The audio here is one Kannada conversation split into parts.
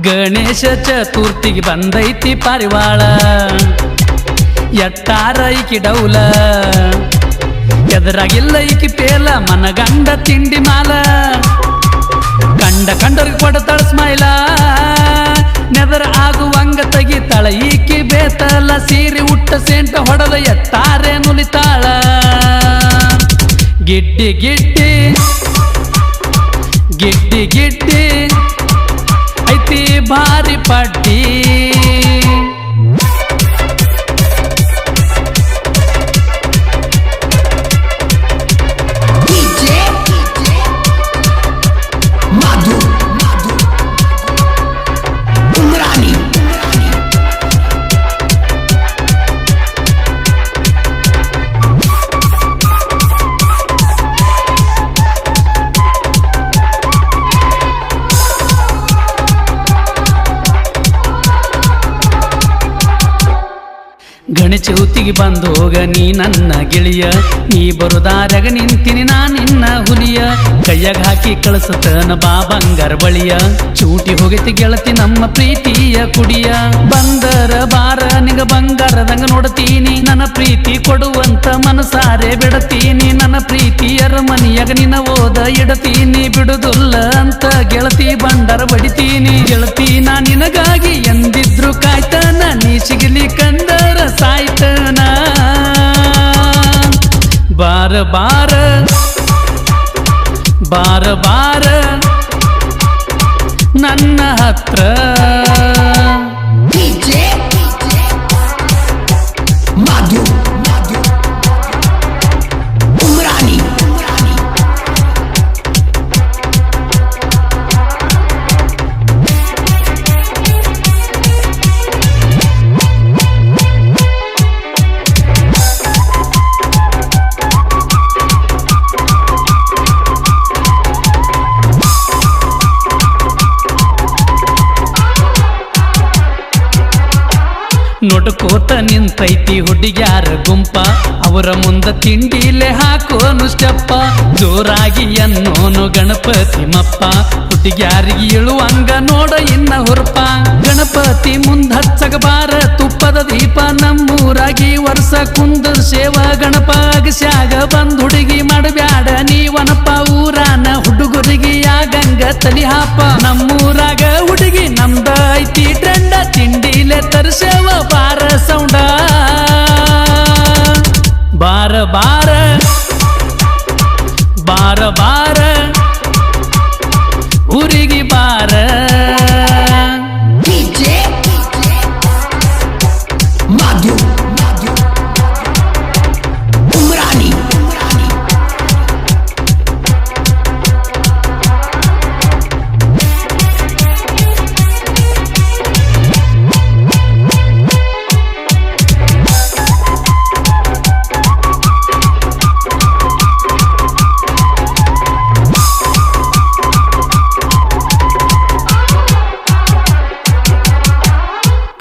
ಗಣೇಶ ಚತುರ್ಥಿಗೆ ಬಂದೈತಿ ಪಾರಿವಾಳ ಎಟ್ಟಾರ ಈಕಿ ಡೌಲ ಎದರಾಗಿಲ್ಲ ಈಕಿ ಪೇಲ ಮನಗಂಡ ತಿಂಡಿ ಮಾಲ ಕಂಡರಿಗೆ ಕೊಡತಾಳ ಸ್ಮೈಲ ನೆದರ ಆಗುವಂಗ ತೆಗಿತಾಳ ಈಕಿ ಬೇತಲ ಸೀರೆ ಉಟ್ಟ ಸೆಂಟ ಹೊಡೆದ ಎಟ್ಟಾರೆ ನುಲಿತಾಳ ಗಿಡ್ಡಿ ಗಿಡ್ಡಿ ಗಿಡ್ಡಿ ಗಿಡ್ಡಿ ಐತಿ ಭಾರಿ ಪಡ್ಡಿ ಗಣಚೌತಿಗೆ ಬಂದು ಹೋಗ ನೀ ನನ್ನ ಗೆಳೆಯ ನೀ ಬರುದಾರ್ಯಾಗ ನಿಂತೀನಿ ನಾ ನಿನ್ನ ಹುಲಿಯ ಕೈಯಾಗ ಹಾಕಿ ಕಳಸತನ ಬಾ ಬಂಗಾರ ಬಳಿಯ ಚೂಟಿ ಹೋಗೈತಿ ಗೆಳತಿ ನಮ್ಮ ಪ್ರೀತಿಯ ಕುಡಿಯ ಬಂದರ ಬಾರ ನಿಗ ಬಂಗಾರದಂಗ ನೋಡ್ತೀನಿ ನನ್ನ ಪ್ರೀತಿ ಕೊಡುವಂತ ಮನಸಾರೆ ಬಿಡತೀನಿ ನನ್ನ ಪ್ರೀತಿಯರ ಮನಿಯಾಗ ನಿನ್ನ ಓದ ಇಡತೀನಿ ಬಿಡುದಿಲ್ಲ ಅಂತ ಗೆಳತಿ ಬಂಡರ ಬಡಿತೀನಿ ಗೆಳತಿ ನಾ ನಿನಗಾಗಿ ಎಂದಿದ್ರು ಕಾಯ್ತಾನ ನೀ ಸಿಗಲಿ ಕಂದರ ಸಾಯ್ತನ ಬಾರ ಬಾರ ಬಾರ ಬಾರ ನನ್ನ ಹತ್ರ ನೋಡ್ಕೋತ ನಿಂತೈತಿ ಹುಡುಗ್ಯಾರ ಗುಂಪ ಅವರ ಮುಂದ ತಿಂಡಿಲೆ ಹಾಕೋನು ಸ್ಟೆಪ್ಪ ಜೋರಾಗಿ ಅನ್ನೋನು ಗಣಪತಿ ಮಪ್ಪ ಹುಡುಗ್ಯಾರಿಗೆ ಇಳುವಂಗ ನೋಡ ಇನ್ನ ಹುರ್ಪ ಗಣಪತಿ ಮುಂದ ಹಚ್ಚಗ ಬಾರ ತುಪ್ಪದ ದೀಪ ನಮ್ಮೂರಾಗಿ ವರ್ಷ ಕುಂದ ಸೇವ ಗಣಪ ಅಗಸ್ಯಾಗ ಬಂದ್ ಹುಡುಗಿ ಮಾಡಬ್ಯಾಡ ನೀವನಪ್ಪ ಊರಾನ ಹುಡುಗರಿಗೆ ಆಗಂಗ ತಲಿ ಹಾಪ ನಮ್ಮೂರಾಗ ಹುಡುಗಿ ನಮ್ದ ಐತಿ ಟ್ರೆಂಡ ತಿಂಡಿಲೆ ತರ್ಸೇವ ಬಾರ ಸೌಂಡ ಬಾರ ಬಾರ ಬಾರ ಬಾರ ಊರಿಗೆ ಬಾರ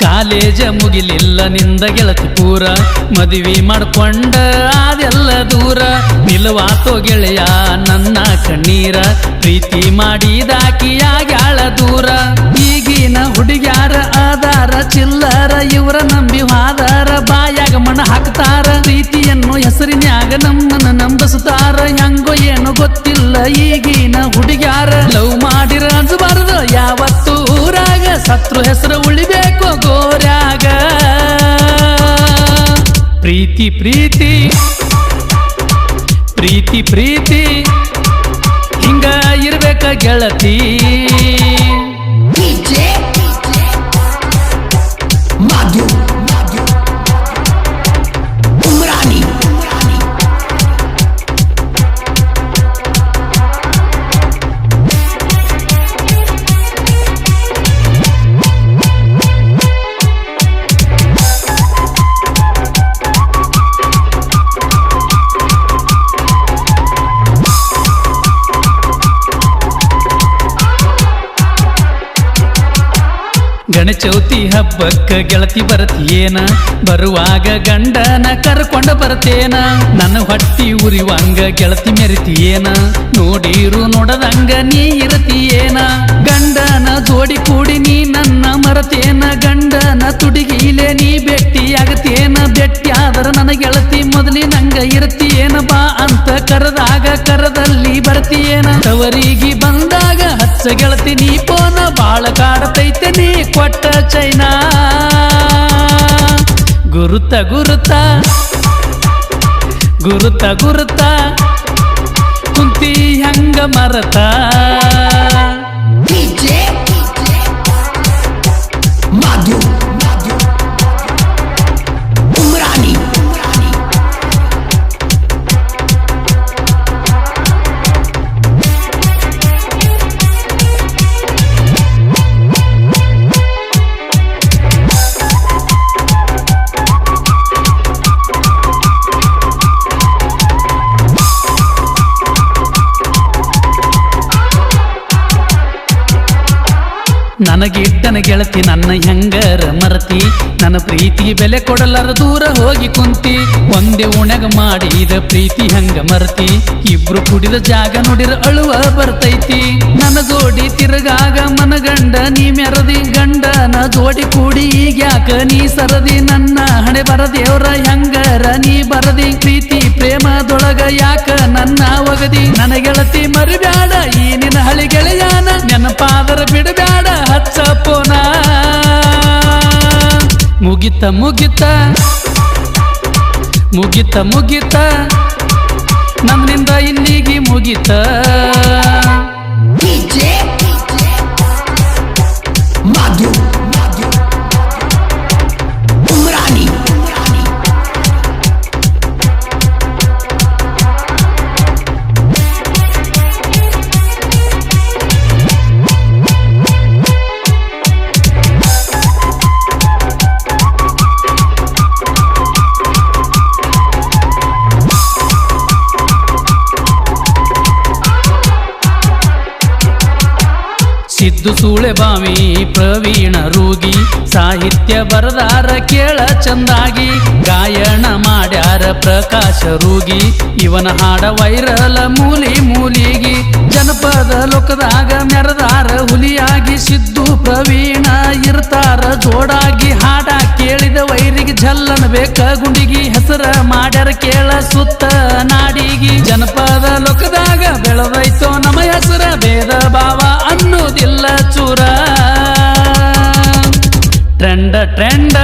ಕಾಲೇಜ ಮುಗಿಲಿಲ್ಲ ನಿಂದ ಗೆಳತಿ ಪೂರ ಮದುವೆ ಮಾಡ್ಕೊಂಡ ಅದೆಲ್ಲ ದೂರ ನಿಲ್ವಾತೋ ಗೆಳೆಯ ನನ್ನ ಕಣ್ಣೀರ ಪ್ರೀತಿ ಮಾಡಿದಾಕಿಯಾಗ್ಯಾಳ ದೂರ ಈಗಿನ ಹುಡುಗ್ಯಾರ ಆಧಾರ ಚಿಲ್ಲರ ಇವರ ನಂಬಿ ಹಾದಾರ ಬಾಯಾಗ ಮಣ ಹಾಕ್ತಾರ ಪ್ರೀತಿಯನ್ನು ಹೆಸರಿನ್ಯಾಗ ನಮ್ಮನ್ನ ನಂಬಸುತ್ತಾರ ಹೆಂಗೋ ಏನೋ ಗೊತ್ತಿಲ್ಲ ಈಗಿನ ಹುಡುಗ್ಯಾರ ಲವ್ ಮಾಡಿರ ಅನ್ಸಬಾರದು ಯಾವತ್ತು ಊರಾಗ ಸತ್ರು ಹೆಸರು ಉಳಿಬೇಕು ಗೋರ್ಯಾಗ ಪ್ರೀತಿ ಪ್ರೀತಿ ಪ್ರೀತಿ ಪ್ರೀತಿ ಹಿಂಗ ಇರ್ಬೇಕ ಗೆಳತಿ ಗಣಚೌತಿ ಹಬ್ಬಕ್ಕ ಗೆಳತಿ ಬರತಿಯೇನ ಬರುವಾಗ ಗಂಡನ ಕರ್ಕೊಂಡ ಬರ್ತೇನ ನನ್ನ ಹೊಟ್ಟಿ ಉರಿವಂಗ ಗೆಳತಿ ಮೆರಿತಿಯೇನ ನೋಡಿರು ನೋಡದಂಗ ನೀ ಇರತಿಯೇನ ಗಂಡನ ಜೋಡಿ ಕೂಡಿ ನೀ ನನ್ನ ಗೆಳತಿ ಮೊದಲಿನಂಗ ಇರ್ತಿಯೇನ ಬಾ ಅಂತ ಕರೆದಾಗ ಕರದಲ್ಲಿ ಬರ್ತಿಯೇನ ತವರಿಗೆ ಬಂದಾಗ ಹಚ್ಚ ಗೆಳತಿ ನೀ ಪೋನ ಬಾಳ ಕಾಡತೈತೆ ನೀ ಕೊಟ್ಟ ಚೈನಾ ಗುರುತ ಗುರುತ ಗುರುತ ಗುರುತ ಕುಂತಿ ಹಂಗ ಮರತ ಮಧು ಉಮ್ರಾನಿ ನನಗಿಟ್ಟನ ಗೆಳತಿ ನನ್ನ ಹೆಂಗರ ಮರತಿ ನನ್ನ ಪ್ರೀತಿಗೆ ಬೆಲೆ ಕೊಡಲಾರ ದೂರ ಹೋಗಿ ಕುಂತಿ ಒಂದೇ ಉಣಗ ಮಾಡಿದ ಪ್ರೀತಿ ಹಂಗ ಮರತಿ ಇಬ್ರು ಕುಡಿದ ಜಾಗ ನೋಡಿರ ಅಳುವ ಬರ್ತೈತಿ ನನ್ನ ಜೋಡಿ ತಿರುಗಾಗ ಮನಗಂಡ ನೀ ಮೆರದಿ ಗಂಡನ ಜೋಡಿ ಕೂಡಿ ಈಗ್ಯಾಕ ನೀ ಸರದಿ ನನ್ನ ಹಣೆ ಬರದೇವ್ರ ಹೆಂಗರ ನೀ ಬರದಿ ಪ್ರೀತಿ ಪ್ರೇಮದೊಳಗ ಯಾಕ ನನ್ನ ಒಗದಿ ನನ್ನ ಗೆಳತಿ ಮರಿಬ್ಯಾಡ ಈ ನಿನ್ನ ಹಳಿ ಗೆಳೆಯಾನ ನೆನಪಾದರ ಬಿಡಬ್ಯಾಡ ಹಚ್ಚ ಪೋನ ಮುಗಿತ ಮುಗಿತ ಮುಗಿತ ಮುಗಿತ ನನ್ನಿಂದ ಇಲ್ಲಿಗೆ ಮುಗಿತ ಮಧು ಉಮ್ರಾನಿ ಸಿದ್ದು ಸೂಳೆ ಬಾವಿ ಪ್ರವೀಣ ರೂಗಿ ಸಾಹಿತ್ಯ ಬರದಾರ ಕೇಳ ಚಂದಾಗಿ ಗಾಯನ ಮಾಡ್ಯಾರ ಪ್ರಕಾಶ ರೂಗಿ ಇವನ ಹಾಡ ವೈರಲ ಮೂಲಿ ಮೂಲಿಗಿ ಜನಪದ ಲೋಕದಾಗ ಮೆರದಾರ ಹುಲಿಯಾಗಿ ಸಿದ್ದು ಪ್ರವೀಣ ಇರ್ತಾರ ಜೋಡಾಗಿ ಹಾಡ ಕೇಳಿದ ವೈರಿಗೆ ಝಲ್ಲನ ಬೇಕ ಗುಂಡಿಗಿ ಹೆಸರ ಮಾಡ್ಯಾರ ಕೇಳ ಸುತ್ತ ನಾಡಿಗಿ ಜನಪದ ಲೋಕದಾಗ ಬೆಳದೈತೋ ನಮ್ಮ ಹೆಸರ ಭೇದ ಭಾವ ಅನ್ನೋದಿಲ್ಲ ಚೂರ ಟ್ರೆಂಡ ಟ್ರೆಂಡ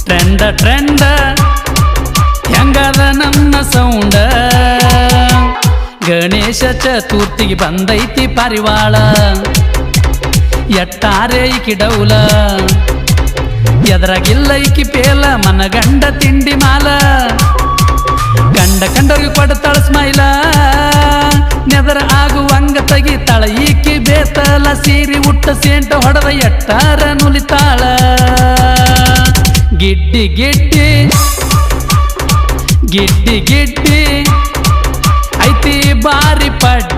ಟ್ರೆಂಡ ಟ್ರೆಂಡ ಹೆಂಗದ ನನ್ನ ಸೌಂಡ ಗಣೇಶ ಚತುರ್ಥಿಗೆ ಬಂದೈತಿ ಪರಿವಾಳ ಎಟ್ಟಾರೆ ಈಕಿ ಡೌಲ ಎದ್ರಾಗಿಲ್ಲ ಈಕಿ ಪೇಲ ಮನಗಂಡ ತಿಂಡಿ ಮಾಲ ಕಂಡ ಕಂಡವ್ರಿಗೆ ಕೊಡ್ತಾಳ ಸ್ಮೈಲ ನೆದರ ಆಗುವಂಗ ತೆಗಿತಾಳ ಈಕಿ ಬೇತಲ ಸೀರಿ ಉಟ್ಟ ಸೇಂಟ ಹೊಡೆದ ಎಟ್ಟಾರ ನುಲಿತಾಳ ಗಿಡ್ಡಿ ಗಿಡ್ಡಿ ಗಿಡ್ಡಿ ಗಿಡ್ಡಿ ಐತಿ ಬಾರಿ ಪಡ್ಡ